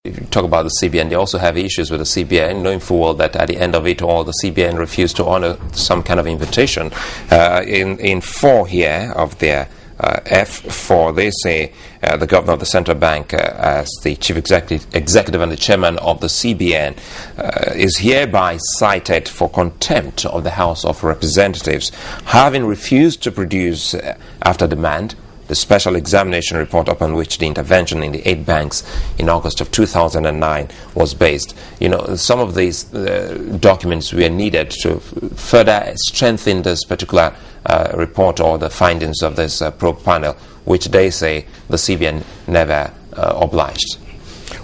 If you talk about the CBN, they also have issues with the CBN, knowing full well that at the end of it all, the CBN refused to honor some kind of invitation. In 4 here of their F4, they say the governor of the central bank, as the chief executive and the chairman of the CBN, is hereby cited for contempt of the House of Representatives, having refused to produce, after demand, the special examination report upon which the intervention in the 8 banks in August of 2009 was based. You know, some of these documents were needed to further strengthen this particular report or the findings of this probe panel, which they say the CBN never obliged.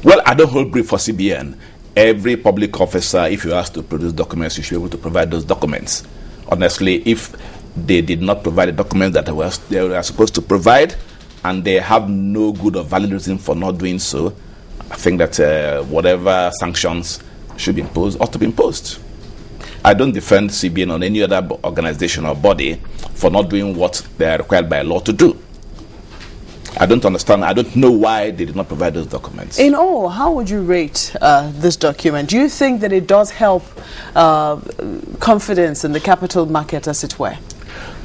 Well, I don't hold brief for CBN. Every public officer, if you ask to produce documents, you should be able to provide those documents. Honestly, if they did not provide the documents that they were supposed to provide, and they have no good or valid reason for not doing so, I think that whatever sanctions should be imposed ought to be imposed. I don't defend CBN or any other organization or body for not doing what they are required by law to do. I don't understand. I don't know why they did not provide those documents. In all, how would you rate this document? Do you think that it does help confidence in the capital market, as it were?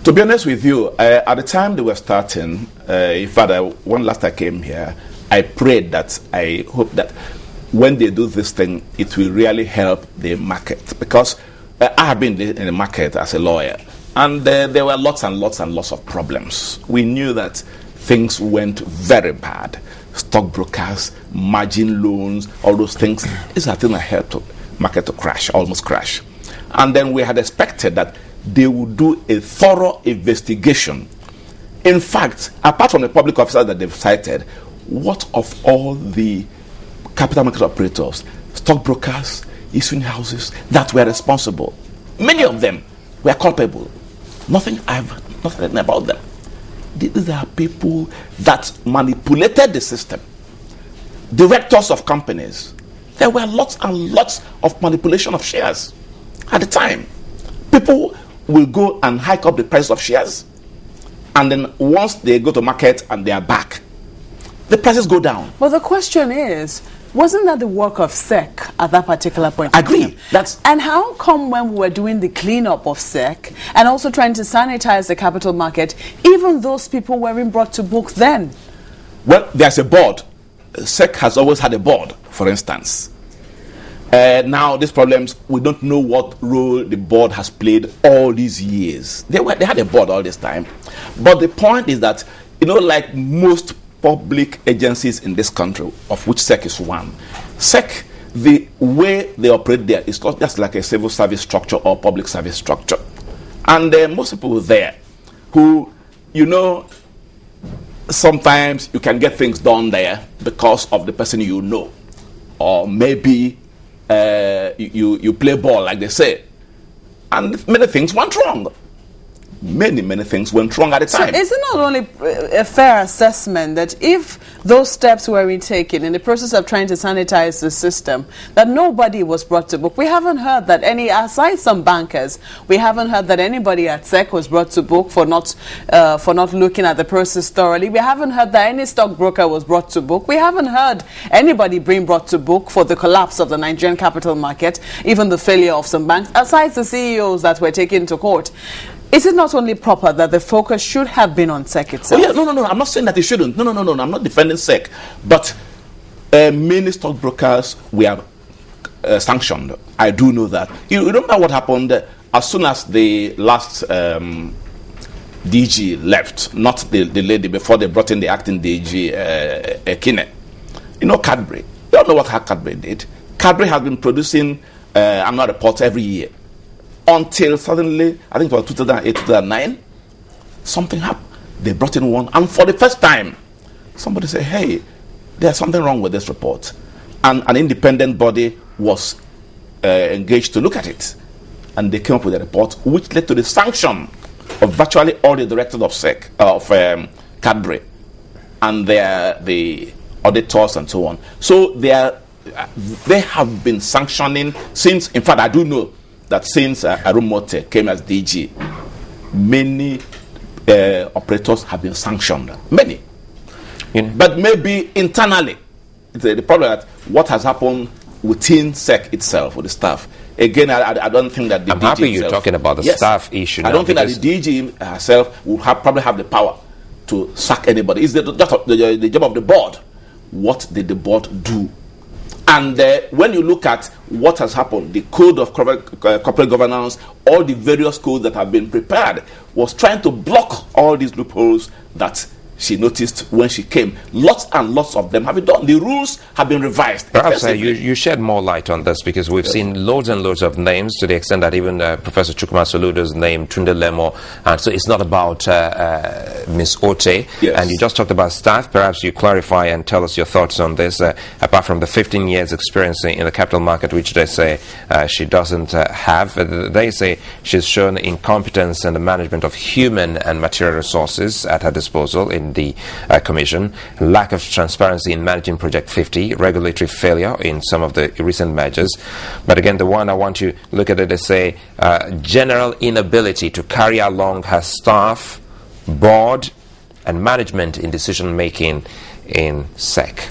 To be honest with you, at the time they were starting, in fact, when last I came here, I prayed that I hope that when they do this thing, it will really help the market. Because I have been in the market as a lawyer, and there were lots and lots and lots of problems. We knew that things went very bad. Stockbrokers, margin loans, all those things. These are things that helped the market to crash, almost crash. And then we had expected that they would do a thorough investigation. In fact, apart from the public officers that they've cited, what of all the capital market operators, stockbrokers, issuing houses that were responsible? Many of them were culpable. Nothing about them. These are people that manipulated the system. Directors of companies. There were lots and lots of manipulation of shares at the time. People will go and hike up the price of shares, and then once they go to market and they are back, the prices go down. Well, the question is, wasn't that the work of SEC at that particular point? I agree. And how come when we were doing the cleanup of SEC and also trying to sanitize the capital market, even those people weren't brought to book then? Well, there's a board. SEC has always had a board, for instance. Now, these problems, we don't know what role the board has played all these years. They had a board all this time. But the point is that, you know, like most public agencies in this country, of which SEC is one, SEC, the way they operate there is not just like a civil service structure or public service structure. And most people there who, you know, sometimes you can get things done there because of the person you know. Or maybe you play ball, like they say. And many things went wrong. Many things went wrong at the time. So is it not only a fair assessment that if those steps were taken in the process of trying to sanitize the system, that nobody was brought to book? We haven't heard that any, aside some bankers, we haven't heard that anybody at SEC was brought to book for not looking at the process thoroughly. We haven't heard that any stockbroker was brought to book. We haven't heard anybody being brought to book for the collapse of the Nigerian capital market, even the failure of some banks, aside the CEOs that were taken to court. Is it not only proper that the focus should have been on SEC itself? Oh, yeah, no. I'm not saying that it shouldn't. No. I'm not defending SEC. But many stockbrokers were sanctioned. I do know that. You remember what happened as soon as the last DG left, not the lady before they brought in the acting DG, Kine. You know Cadbury. You don't know what Cadbury did. Cadbury has been producing annual reports every year. Until suddenly, I think it was 2008, 2009, something happened. They brought in one, and for the first time, somebody said, hey, there's something wrong with this report. And an independent body was engaged to look at it. And they came up with a report which led to the sanction of virtually all the directors of SEC, of Cadbury, and the auditors and so on. So they have been sanctioning since, in fact, I do know that since Arumote came as DG, many operators have been sanctioned. Many. But maybe internally, the problem that what has happened within SEC itself, with the staff. Again, I don't think that the I'm DG happy you're itself, talking about the staff issue now. I don't think that the DG herself will probably have the power to sack anybody. It's the job of the board. What did the board do? And when you look at what has happened, the code of corporate governance, all the various codes that have been prepared, was trying to block all these loopholes that she noticed when she came. Lots and lots of them have been done. The rules have been revised. Perhaps you shed more light on this, because we've seen loads and loads of names, to the extent that even Professor Chukwuma Soludo's name, Tunde Lemo, and so it's not about Ms. Ote. Yes. And you just talked about staff. Perhaps you clarify and tell us your thoughts on this, apart from the 15 years experience in the capital market, which they say she doesn't have. They say she's shown incompetence in the management of human and material resources at her disposal in the commission, lack of transparency in managing Project 50, regulatory failure in some of the recent measures. But again, the one I want to look at it is say general inability to carry along her staff, board, and management in decision making in SEC.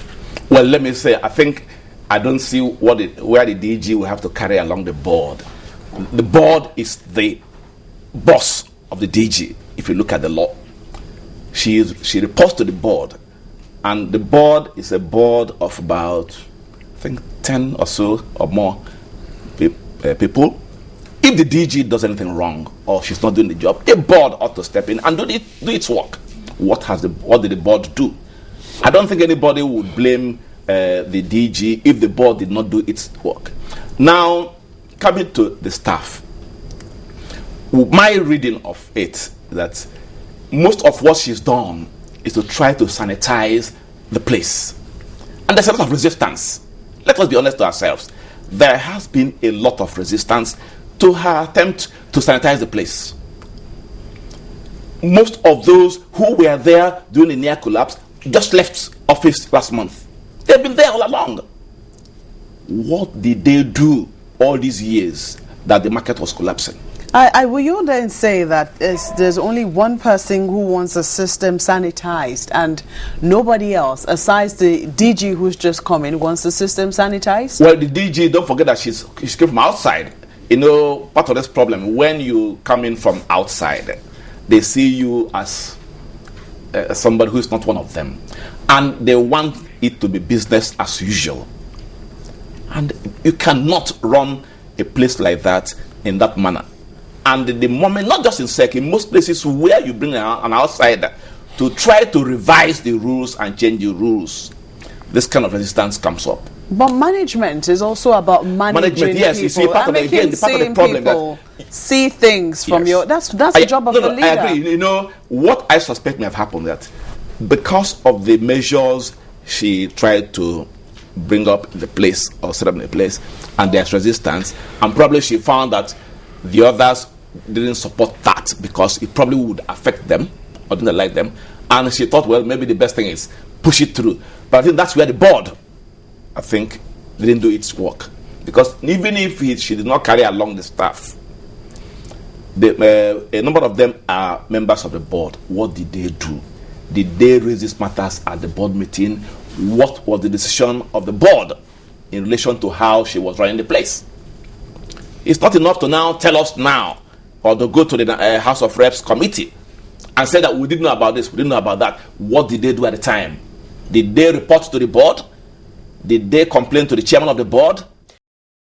Well, let me say, I don't see where the DG will have to carry along the board. The board is the boss of the DG, if you look at the law. She reports to the board, and the board is a board of about, I think, 10 or so or more people. If the DG does anything wrong or she's not doing the job, the board ought to step in and do its work. What did the board do? I don't think anybody would blame the DG if the board did not do its work. Now, coming to the staff, my reading of it that most of what she's done is to try to sanitize the place. And there's a lot of resistance. Let us be honest to ourselves. There has been a lot of resistance to her attempt to sanitize the place. Most of those who were there during the near collapse just left office last month. They've been there all along. What did they do all these years that the market was collapsing? Will you then say that there's only one person who wants a system sanitized and nobody else, aside the DG who's just come in, wants the system sanitized? Well, the DG, don't forget that she came from outside. You know, part of this problem, when you come in from outside, they see you as somebody who is not one of them. And they want it to be business as usual. And you cannot run a place like that in that manner. And the moment, not just in SEC, in most places where you bring an outsider to try to revise the rules and change the rules, this kind of resistance comes up. But management is also about managing yes, people. You see, part of the problem people see things from your. That's the job of the leader. I agree. You know what I suspect may have happened, that because of the measures she tried to bring up in the place or set up in the place, and there's resistance, and probably she found that the others didn't support that because it probably would affect them or didn't like them, and she thought, well, maybe the best thing is push it through. But I think that's where the board, I think, didn't do its work, because even if she did not carry along the staff, a number of them are members of the board. What did they do? Did they raise these matters at the board meeting? What was the decision of the board in relation to how she was running the place? It's not enough to now tell us now, or to go to the House of Reps committee and say that we didn't know about this, we didn't know about that. What did they do at the time? Did they report to the board? Did they complain to the chairman of the board?